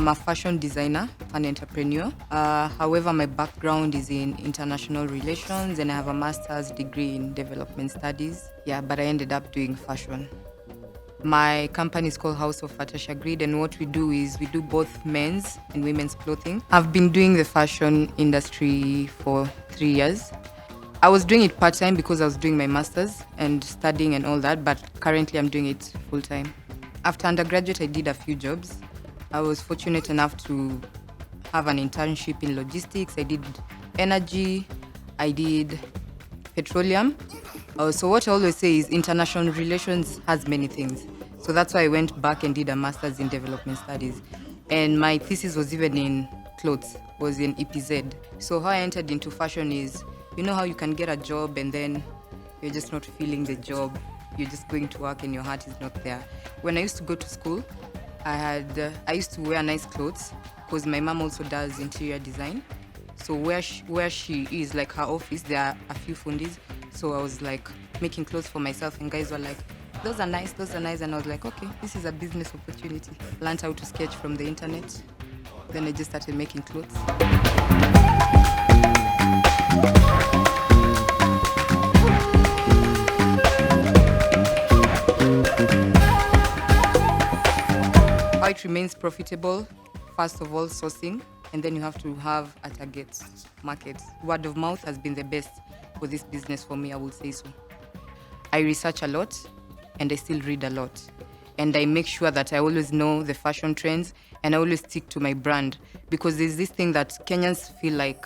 a fashion designer, an entrepreneur. However, my background is in international relations and I have a master's degree in development studies. Yeah, but I ended up doing fashion. My company is called House of KCB, and what we do is we do both men's and women's clothing. I've been doing the fashion industry for 3 years. I was doing it part-time because I was doing my master's and studying and all that, but currently I'm doing it full-time. After undergraduate, I did a few jobs. I was fortunate enough to have an internship in logistics. I did energy, I did petroleum. So what I always say is international relations has many things. So that's why I went back and did a master's in development studies. And my thesis was even in clothes, was in EPZ. So how I entered into fashion is, you know how you can get a job and then you're just not feeling the job. You're just going to work and your heart is not there. When I used to go to school, I used to wear nice clothes because my mom also does interior design. So where she is, like her office, there are a few fundis. So I was like making clothes for myself and guys were like, those are nice. And I was like, okay, this is a business opportunity. Learned how to sketch from the internet. Then I just started making clothes. How it remains profitable, first of all, sourcing, and then you have to have a target market. Word of mouth has been the best for this business for me, I would say so. I research a lot and I still read a lot. And I make sure that I always know the fashion trends and I always stick to my brand because there's this thing that Kenyans feel like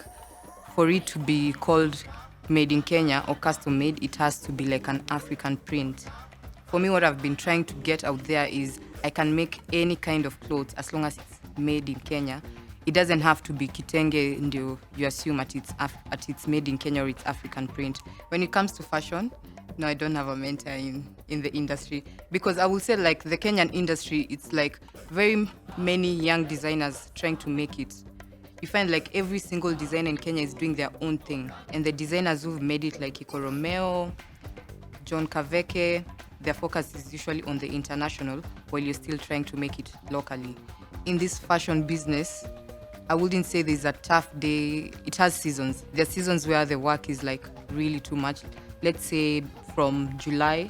for it to be called made in Kenya or custom made, it has to be like an African print. For me, what I've been trying to get out there is I can make any kind of clothes as long as it's made in Kenya. It doesn't have to be kitenge and you assume at it's made in Kenya or it's African print. When it comes to fashion, no, I don't have a mentor in the industry because I will say like the Kenyan industry, it's like very many young designers trying to make it. You find like every single designer in Kenya is doing their own thing. And the designers who've made it like Iko Romeo, John Kaveke, their focus is usually on the international while you're still trying to make it locally. In this fashion business, I wouldn't say there's a tough day. It has seasons. There are seasons where the work is like really too much. Let's say from July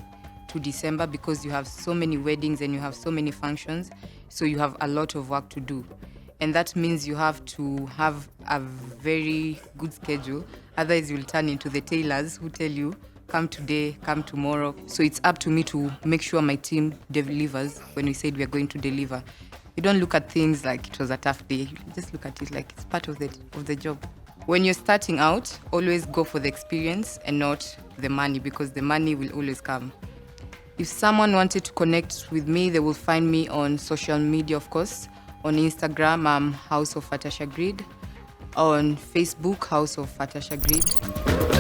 to December because you have so many weddings and you have so many functions. So you have a lot of work to do. And that means you have to have a very good schedule. Otherwise you'll turn into the tailors who tell you, come today, come tomorrow. So it's up to me to make sure my team delivers when we said we are going to deliver. You don't look at things like it was a tough day. You just look at it like it's part of the job. When you're starting out, always go for the experience and not the money because the money will always come. If someone wanted to connect with me, they will find me on social media, of course. On Instagram, I'm House of KCB. On Facebook, House of KCB.